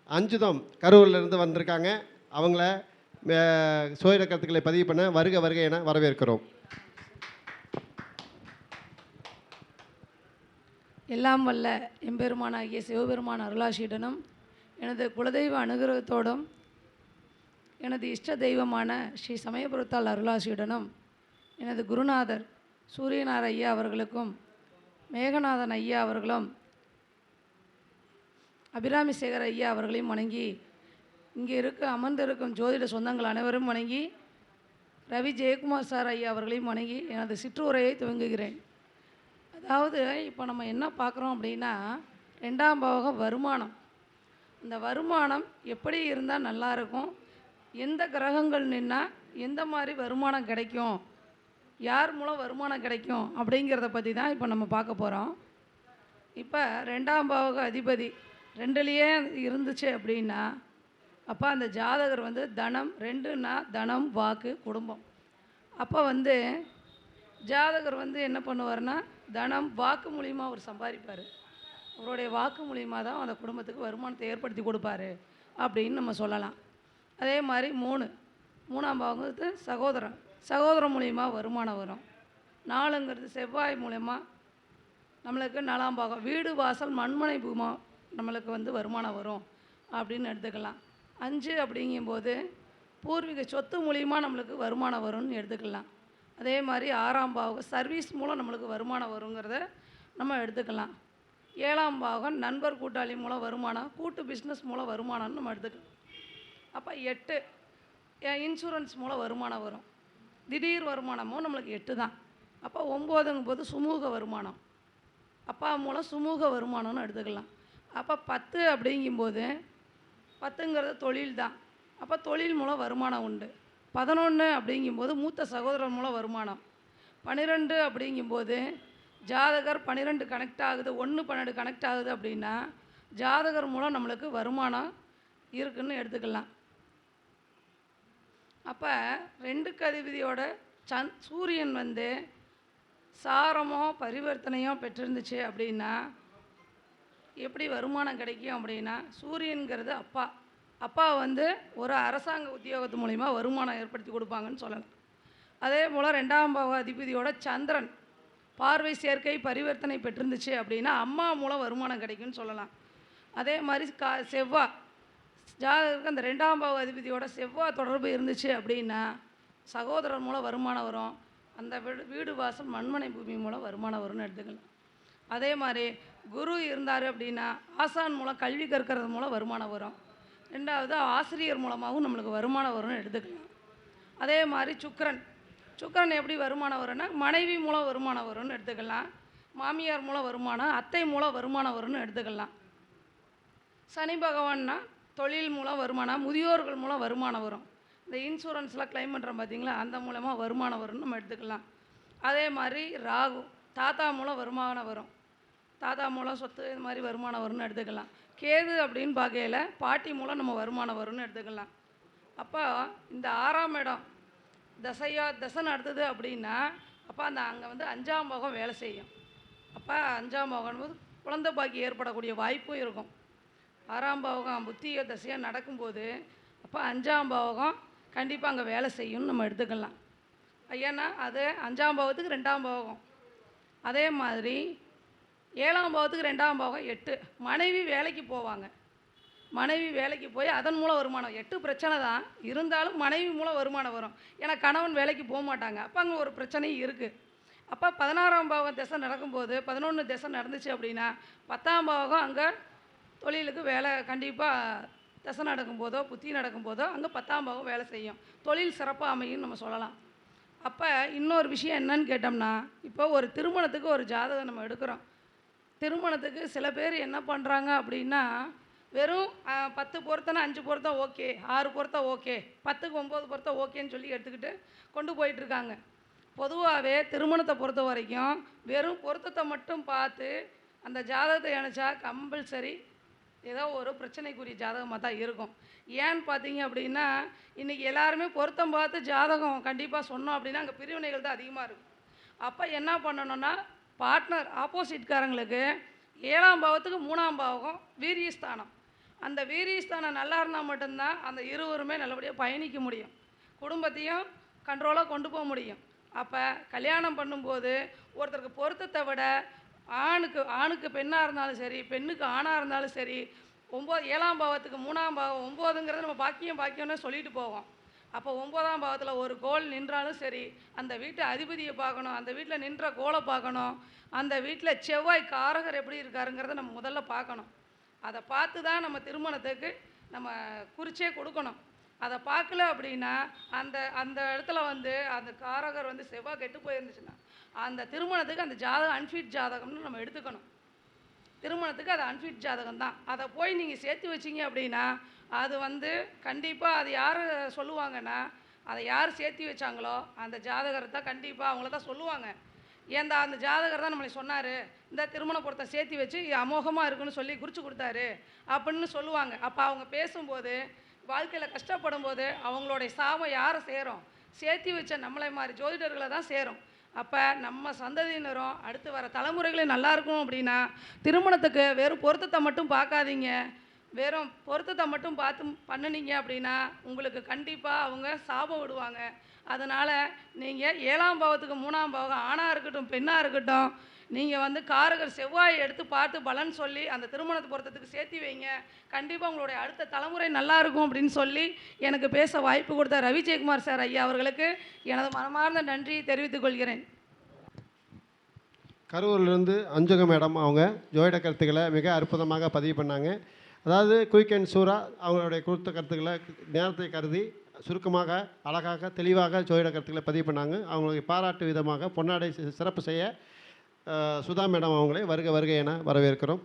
அஞ்சுதம் கரூர்லேருந்து வந்திருக்காங்க. அவங்கள சோதிட கருத்துக்களை பதிவு பண்ண வருக வருக என வரவேற்கிறோம். எல்லாம் வல்ல எம்பெருமானாகிய சிவபெருமான் அருளாசியுடனும் எனது குலதெய்வ அனுகிரகத்தோடும் எனது இஷ்ட தெய்வமான ஸ்ரீ சமயபுரத்தால் அருளாசியுடனும் எனது குருநாதர் சூரியனார் ஐயா அவர்களுக்கும் மேகநாதன் ஐயா அவர்களும் அபிராமி சேகர் ஐயா அவர்களையும் வணங்கி, இங்கே அமர்ந்திருக்கும் ஜோதிட சொந்தங்கள் அனைவரும் வணங்கி, ரவி ஜெயக்குமார் சார் ஐயா அவர்களையும் வணங்கி எனது சிற்றுரையை துவங்குகிறேன். அதாவது இப்போ நம்ம என்ன பார்க்குறோம் அப்படின்னா, 2ஆம் பாவகம் வருமானம். இந்த வருமானம் எப்படி இருந்தால் நல்லாயிருக்கும், எந்த கிரகங்கள் நின்னால் எந்த மாதிரி வருமானம் கிடைக்கும், யார் மூலம் வருமானம் கிடைக்கும் அப்படிங்கிறத பற்றி தான் இப்போ நம்ம பார்க்க போகிறோம். இப்போ 2ஆம் பாவக அதிபதி 2லேயே இருந்துச்சு அப்படின்னா, அப்போ அந்த ஜாதகர் தனம் 2னா தனம், வாக்கு, குடும்பம். அப்போ ஜாதகர் என்ன பண்ணுவார்னா, தனம் வாக்கு மூலிமா அவர் சம்பாதிப்பார். அவருடைய வாக்கு மூலிமா தான் அந்த குடும்பத்துக்கு வருமானத்தை ஏற்படுத்தி கொடுப்பாரு அப்படின்னு நம்ம சொல்லலாம். அதே மாதிரி 3ஆம் பாவங்கிறது சகோதரம் மூலிமா வருமானம் வரும். 4ங்கிறது செவ்வாய் மூலயமா நம்மளுக்கு 4ஆம் பாகம் வீடு வாசல் மண்மனை பூமா நம்மளுக்கு வருமானம் வரும் அப்படின்னு எடுத்துக்கலாம். 5 அப்படிங்கும்போது பூர்வீக சொத்து மூலிமா நம்மளுக்கு வருமானம் வரும்னு எடுத்துக்கலாம். அதே மாதிரி 6ஆம் பாவகம் சர்வீஸ் மூலம் நம்மளுக்கு வருமானம் வருங்கிறத நம்ம எடுத்துக்கலாம். 7ஆம் பாவகம் நண்பர் கூட்டாளி மூலம் வருமானம், கூட்டு பிஸ்னஸ் மூலம் வருமானம்னு நம்ம எடுத்துக்கலாம். அப்போ 8 இன்சூரன்ஸ் மூலம் வருமானம் வரும். திடீர் வருமானமும் நம்மளுக்கு 8 தான். அப்போ 9ங்கும்போது சுமூக வருமானம், அப்பா மூலம் சுமூக வருமானம்னு எடுத்துக்கலாம். அப்போ 10 அப்படிங்கும்போது 10ங்கிறது தொழில் தான். அப்போ தொழில் மூலம் வருமானம் உண்டு. 11 அப்படிங்கும்போது மூத்த சகோதரர் மூலம் வருமானம். 12 அப்படிங்கும்போது ஜாதகர் 12 கனெக்ட் ஆகுது, 1 12 கனெக்ட் ஆகுது அப்படின்னா ஜாதகர் மூலம் நம்மளுக்கு வருமானம் இருக்குதுன்னு எடுத்துக்கலாம். அப்போ 2க்கு அதிபதியோட சூரியன் சாரமோ பரிவர்த்தனையோ பெற்றிருந்துச்சு அப்படின்னா எப்படி வருமானம் கிடைக்கும் அப்படின்னா, சூரியன்கிறது அப்பா ஒரு அரசாங்க உத்தியோகத்து மூலிமா வருமானம் ஏற்படுத்தி கொடுப்பாங்கன்னு சொல்லலாம். அதே போல் 2ஆம் பாவ அதிபதியோட சந்திரன் பார்வை சேர்க்கை பரிவர்த்தனை பெற்றிருந்துச்சு அப்படின்னா அம்மா மூலம் வருமானம் கிடைக்கும்னு சொல்லலாம். அதே மாதிரி செவ்வாய் ஜாதகருக்கு அந்த 2ஆம் பாவ அதிபதியோட செவ்வாய் தொடர்பு இருந்துச்சு அப்படின்னா சகோதரர் மூலம் வருமானம் வரும். அந்த வீடு வாசல் மண்மனை பூமி மூலம் வருமானம் வரும்னு எடுத்துக்கலாம். அதே மாதிரி குரு இருந்தார் அப்படின்னா ஆசான் மூலம் கல்வி கற்கிறது மூலம் வருமானம் வரும். 2வது ஆசிரியர் மூலமாகவும் நம்மளுக்கு வருமானம் வரும்னு எடுத்துக்கலாம். அதே மாதிரி சுக்கிரன் எப்படி வருமானம் வரும்னா மனைவி மூலம் வருமானம் வரும்னு எடுத்துக்கலாம். மாமியார் மூலம் வருமானம், அத்தை மூலம் வருமானம் வரும்னு எடுத்துக்கலாம். சனி பகவான்னா தொழில் மூலம் வருமானம், முதியோர்கள் மூலம் வருமானம் வரும். இந்த இன்சூரன்ஸ்லாம் கிளைம் பண்ணுறோம் பார்த்தீங்களா, அந்த மூலமாக வருமானம் வரும்னு நம்ம எடுத்துக்கலாம். அதே மாதிரி ராகு தாத்தா மூலம் வருமானம் வரும், தாத்தா மூலம் சொத்து இது மாதிரி வருமானம் வரும்னு எடுத்துக்கலாம். கேது அப்படின்னு பார்க்கையில் பாட்டி மூலம் நம்ம வருமானம் வரும்னு எடுத்துக்கலாம். அப்போ இந்த 6ஆம் இடம் தசை நடத்துது அப்படின்னா அப்போ அங்கே 5ஆம் பாகம் வேலை செய்யும். அப்போ 5ஆம் பாகம் போது குழந்தை பாக்கி ஏற்படக்கூடிய வாய்ப்பும் இருக்கும். 6ஆம் பாவகம் புத்திய தசையாக நடக்கும்போது அப்போ 5ஆம் பாவகம் கண்டிப்பாக அங்கே வேலை செய்யும்னு நம்ம எடுத்துக்கலாம். ஏன்னா அது 5ஆம் பாவத்துக்கு 2ஆம் பாவகம். அதே மாதிரி 7ஆம் பாவத்துக்கு 2ஆம் பாவகம் 8. மனைவி வேலைக்கு போவாங்க, மனைவி வேலைக்கு போய் அதன் மூலம் வருமானம். 8 பிரச்சனை தான் இருந்தாலும் மனைவி மூலம் வருமானம் வரும். ஏன்னா கணவன் வேலைக்கு போக மாட்டாங்க. அப்போ அங்கே ஒரு பிரச்சனையும் இருக்குது. அப்போ 16ஆம் பாவகம் திசை நடக்கும்போது 11 திசை நடந்துச்சு அப்படின்னா 10ஆம் பாவகம் அங்கே தொழிலுக்கு வேலை கண்டிப்பாக திசை நடக்கும்போதோ புத்தி நடக்கும்போதோ அங்கே 10ஆம் பாவம் வேலை செய்யும், தொழில் சிறப்பாக அமையும்னு நம்ம சொல்லலாம். அப்போ இன்னொரு விஷயம் என்னன்னு கேட்டோம்னா, இப்போ ஒரு திருமணத்துக்கு ஒரு ஜாதகம் நம்ம எடுக்கிறோம். திருமணத்துக்கு சில பேர் என்ன பண்ணுறாங்க அப்படின்னா, வெறும் 10 பொருத்தனை 5 பொருத்தம் ஓகே, 6 பொருத்தம் ஓகே, 10க்கு 9 பொருத்தம் ஓகேன்னு சொல்லி எடுத்துக்கிட்டு கொண்டு போயிட்டுருக்காங்க. பொதுவாகவே திருமணத்தை பொறுத்த வரைக்கும் வெறும் பொருத்தத்தை மட்டும் பார்த்து அந்த ஜாதகத்தை இணைச்சா கம்பல்சரி ஏதோ ஒரு பிரச்சனைக்குரிய ஜாதகமாக தான் இருக்கும். ஏன்னு பார்த்தீங்க அப்படின்னா, இன்றைக்கி எல்லாருமே பொருத்தம் பார்த்து ஜாதகம் கண்டிப்பாக சொன்னோம் அப்படின்னா அங்கே பிரிவினைகள் தான் அதிகமாக இருக்கும். அப்போ என்ன பண்ணணும்னா, பார்ட்னர் ஆப்போசிட்காரங்களுக்கு 7ஆம் பாவத்துக்கு 3ஆம் பாவகம் வீரியஸ்தானம், அந்த வீரியஸ்தானம் நல்லா இருந்தால் மட்டும்தான் அந்த இருவருமே நல்லபடியாக பயணிக்க முடியும், குடும்பத்தையும் கண்ட்ரோலாக கொண்டு போக முடியும். அப்போ கல்யாணம் பண்ணும்போது ஒருத்தருக்கு பொருத்தத்தை விட ஆணுக்கு பெண்ணாக இருந்தாலும் சரி, பெண்ணுக்கு ஆணாக இருந்தாலும் சரி, 7ஆம் பாவத்துக்கு 3ஆம் பாவம் 9ங்கிறத நம்ம பாக்கியம்னு சொல்லிட்டு போவோம். அப்போ 9ஆம் பாவத்தில் ஒரு கோள் நின்றாலும் சரி, அந்த வீட்டு அதிபதியை பார்க்கணும், அந்த வீட்டில் நின்ற கோளை பார்க்கணும், அந்த வீட்டில் செவ்வாய் காரகர் எப்படி இருக்காருங்கிறத நம்ம முதல்ல பார்க்கணும். அதை பார்த்து தான் நம்ம திருமணத்துக்கு நம்ம குறிச்சே கொடுக்கணும். அதை பார்க்கல அப்படின்னா அந்த அந்த இடத்துல அந்த காரகர் செவ்வாய் கெட்டு போயிருந்துச்சுன்னா அந்த திருமணத்துக்கு அந்த ஜாதகம் அன்ஃபிட் ஜாதகம்னு நம்ம எடுத்துக்கணும். திருமணத்துக்கு அது அன்ஃபிட் ஜாதகம் தான். அதை போய் நீங்கள் சேர்த்து வச்சிங்க அப்படின்னா அது கண்டிப்பாக அது யார் சொல்லுவாங்கன்னா, அதை யார் சேர்த்து வச்சாங்களோ அந்த ஜாதகரை தான் கண்டிப்பாக அவங்கள தான் சொல்லுவாங்க. ஏன்டா அந்த ஜாதகர் தான் நம்மளை சொன்னார், இந்த திருமண பொருத்தம் சேர்த்து வச்சு அமோகமாக இருக்குன்னு சொல்லி குறித்து கொடுத்தாரு அப்படின்னு சொல்லுவாங்க. அப்போ அவங்க பேசும்போது வாழ்க்கையில் கஷ்டப்படும் போது அவங்களுடைய சாபம் யாரை சேரும்? சேர்த்து வச்ச நம்மளை மாதிரி ஜோதிடர்களை தான் சேரும். அப்போ நம்ம சந்ததியினரும் அடுத்து வர தலைமுறைகளே நல்லா இருக்கும் அப்படின்னா திருமணத்துக்கு வெறும் பொருத்தத்தை மட்டும் பார்க்காதீங்க. வெறும் பொருத்தத்தை மட்டும் பார்த்து பண்ணினீங்க அப்படின்னா உங்களுக்கு கண்டிப்பாக அவங்க சாபம் விடுவாங்க. அதனால் நீங்கள் 7ஆம் பாவத்துக்கு 3ஆம் பாவம் ஆணாக இருக்கட்டும் பெண்ணாக இருக்கட்டும், நீங்கள் காரகர் செவ்வாயை எடுத்து பார்த்து பலன் சொல்லி அந்த திருமணத்து பொருத்தத்துக்கு சேர்த்து வைங்க. கண்டிப்பாக உங்களுடைய அடுத்த தலைமுறை நல்லா இருக்கும் அப்படின்னு சொல்லி எனக்கு பேச வாய்ப்பு கொடுத்த ரவி ஜெயக்குமார் சார் ஐயா அவர்களுக்கு எனது மனமார்ந்த நன்றி தெரிவித்துக் கொள்கிறேன். கரூரிலிருந்து அஞ்சுக மேடம் அவங்க ஜோதிட கருத்துக்களை மிக அற்புதமாக பதிவு பண்ணாங்க. அதாவது குயிக் அண்ட் சூரா அவங்களுடைய கொடுத்த கருத்துக்களை நேரத்தை கருதி சுருக்கமாக அழகாக தெளிவாக ஜோதிட கருத்துக்களை பதிவு பண்ணாங்க. அவங்களுக்கு பாராட்டு விதமாக பொன்னாடை சிறப்பு செய்ய சுதா மேடம் அவங்களை வருக வருக என வரவேற்கிறோம்.